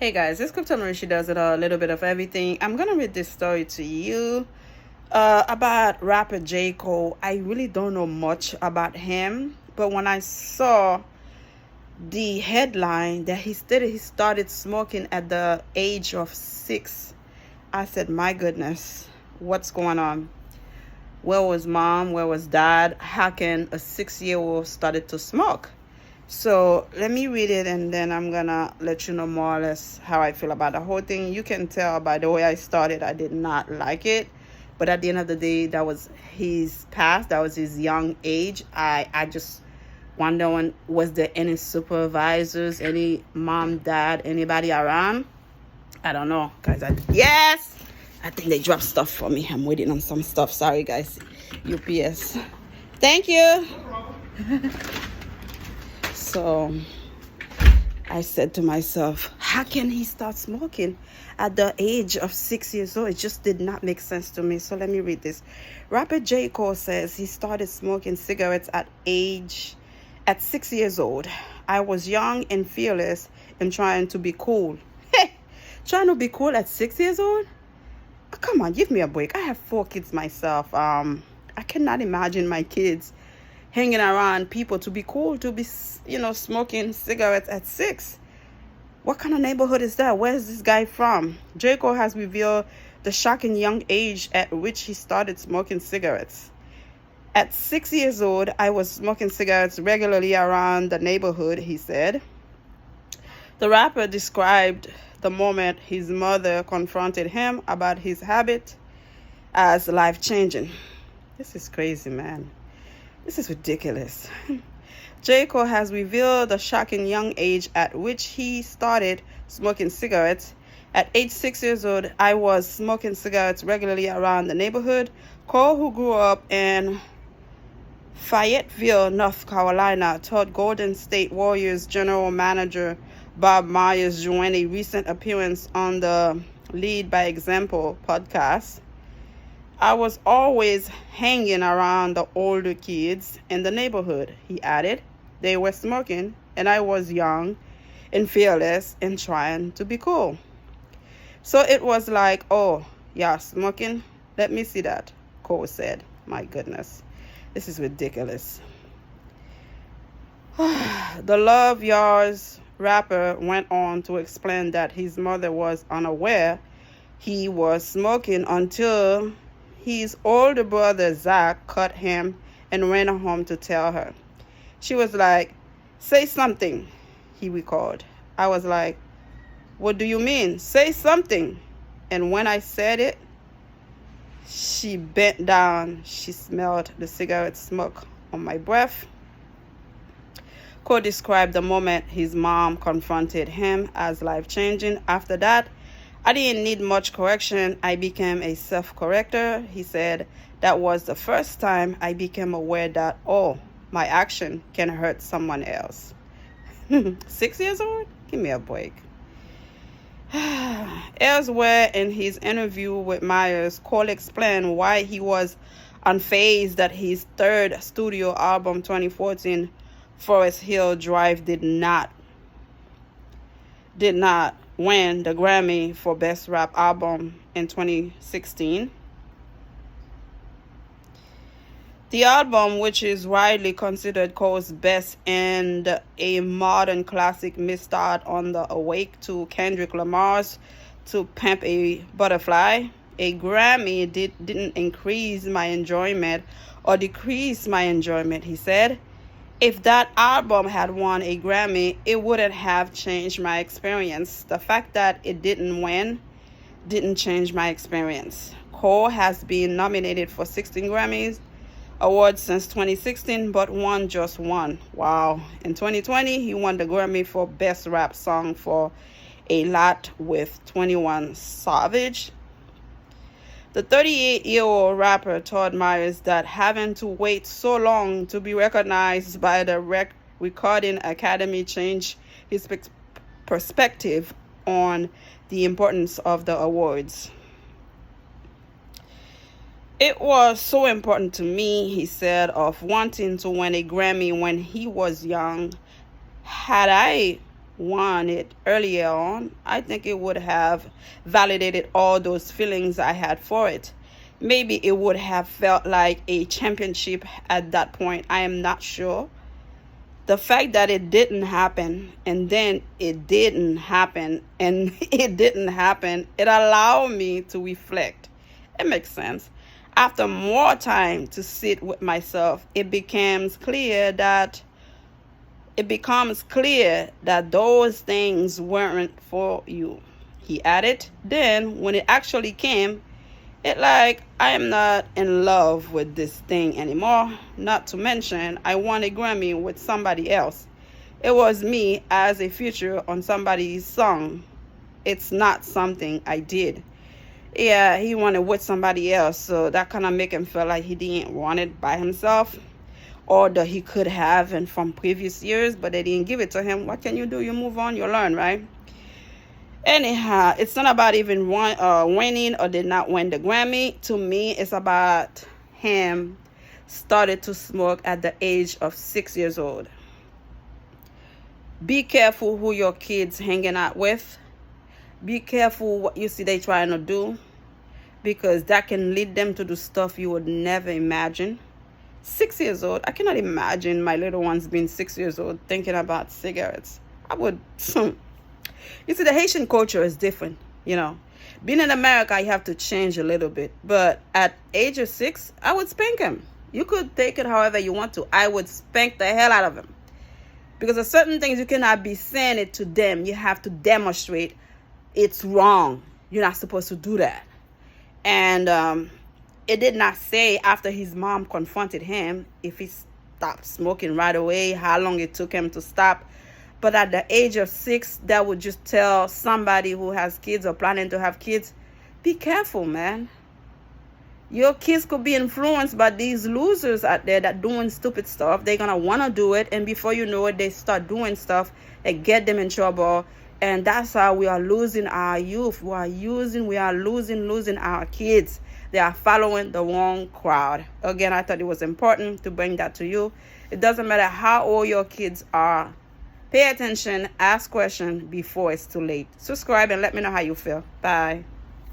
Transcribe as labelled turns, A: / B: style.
A: Hey guys, this Krypton where she does it all, a little bit of everything. I'm gonna read this story to you about rapper J. Cole. I really don't know much about him, but when I saw the headline that he started smoking at the age of 6, I said, my goodness, what's going on? Where was mom? Where was dad? How can a 6-year-old started to smoke? So let me read it and then I'm gonna let you know more or less how I feel about the whole thing. You can tell by the way I started, I did not like it. But at the end of the day, that was his past, that was his young age. I just wonder, was there any supervisors, any mom, dad, anybody around? I don't know, guys. Yes! I think they dropped stuff for me. I'm waiting on some stuff. Sorry, guys. UPS. Thank you. So I said to myself, how can he start smoking at the age of 6 years old? It just did not make sense to me. So let me read this. Rapper J. Cole says he started smoking cigarettes at 6 years old. I was young and fearless and trying to be cool. Hey, trying to be cool at 6 years old? Oh, come on, give me a break. I have 4 kids myself. I cannot imagine my kids hanging around people to be cool, to be, smoking cigarettes at 6. What kind of neighborhood is that? Where is this guy from? J. Cole has revealed the shocking young age at which he started smoking cigarettes. At 6 years old, I was smoking cigarettes regularly around the neighborhood, he said. The rapper described the moment his mother confronted him about his habit as life-changing. This is crazy, man. This is ridiculous. J. Cole has revealed the shocking young age at which he started smoking cigarettes. At age 6 years old, I was smoking cigarettes regularly around the neighborhood. Cole, who grew up in Fayetteville, North Carolina, told Golden State Warriors general manager Bob Myers during a recent appearance on the Lead by Example podcast. I was always hanging around the older kids in the neighborhood, he added. They were smoking, and I was young and fearless and trying to be cool. So it was like, oh, yeah, smoking? Let me see that, Cole said. My goodness, this is ridiculous. The Love Yards rapper went on to explain that his mother was unaware he was smoking until his older brother Zach caught him and ran home to tell her. She was like, say something, he recalled. I was like, what do you mean? Say something. And when I said it, she bent down. She smelled the cigarette smoke on my breath. Cole described the moment his mom confronted him as life-changing. After that, I didn't need much correction. I became a self-corrector. He said that was the first time I became aware that, oh, my action can hurt someone else. 6 years old? Give me a break. Elsewhere in his interview with Myers, Cole explained why he was unfazed that his third studio album, 2014, Forest Hill Drive, did not win the Grammy for Best Rap Album in 2016. The album, which is widely considered Cole's best and a modern classic, missed out on the Awake to Kendrick Lamar's To Pimp a Butterfly. A Grammy didn't increase my enjoyment or decrease my enjoyment, he said. If that album had won a Grammy, it wouldn't have changed my experience. The fact that it didn't win didn't change my experience. Cole has been nominated for 16 Grammys awards since 2016, but won just one. Wow. In 2020, he won the Grammy for Best Rap Song for A Lot with 21 Savage. The 38-year-old rapper told Myers that having to wait so long to be recognized by the Recording Academy changed his perspective on the importance of the awards. It was so important to me, he said, of wanting to win a Grammy when he was young. Had I won it earlier on, I think it would have validated all those feelings I had for it. Maybe it would have felt like a championship at that point. I am not sure. The fact that it didn't happen, and then it didn't happen, and it didn't happen, it allowed me to reflect. It makes sense. After more time to sit with myself, it becomes clear that those things weren't for you. He added. Then when it actually came, it like, I am not in love with this thing anymore. Not to mention, I won a Grammy with somebody else. It was me as a feature on somebody's song. It's not something I did. Yeah, he won it with somebody else, so that kind of make him feel like he didn't want it by himself, or that he could have and from previous years, but they didn't give it to him. What can you do? You move on, you learn, right? Anyhow, it's not about even winning or did not win the Grammy. To me, it's about him started to smoke at the age of 6 years old. Be careful who your kids hanging out with. Be careful what you see they trying to do, because that can lead them to do stuff you would never imagine. 6 years old. I cannot imagine my little ones being 6 years old thinking about cigarettes. I would. You see, the Haitian culture is different, you know. Being in America, you have to change a little bit. But at age of 6, I would spank him. You could take it however you want to. I would spank the hell out of him. Because there's certain things you cannot be saying it to them. You have to demonstrate it's wrong. You're not supposed to do that. And it did not say after his mom confronted him if he stopped smoking right away, how long it took him to stop. But at the age of 6, that would just tell somebody who has kids or planning to have kids, be careful, man. Your kids could be influenced by these losers out there that doing stupid stuff. They're going to want to do it. And before you know it, they start doing stuff that get them in trouble. And that's how we are losing our youth. We are losing our kids. They are following the wrong crowd. Again, I thought it was important to bring that to you. It doesn't matter how old your kids are. Pay attention, ask questions before it's too late. Subscribe and let me know how you feel. Bye.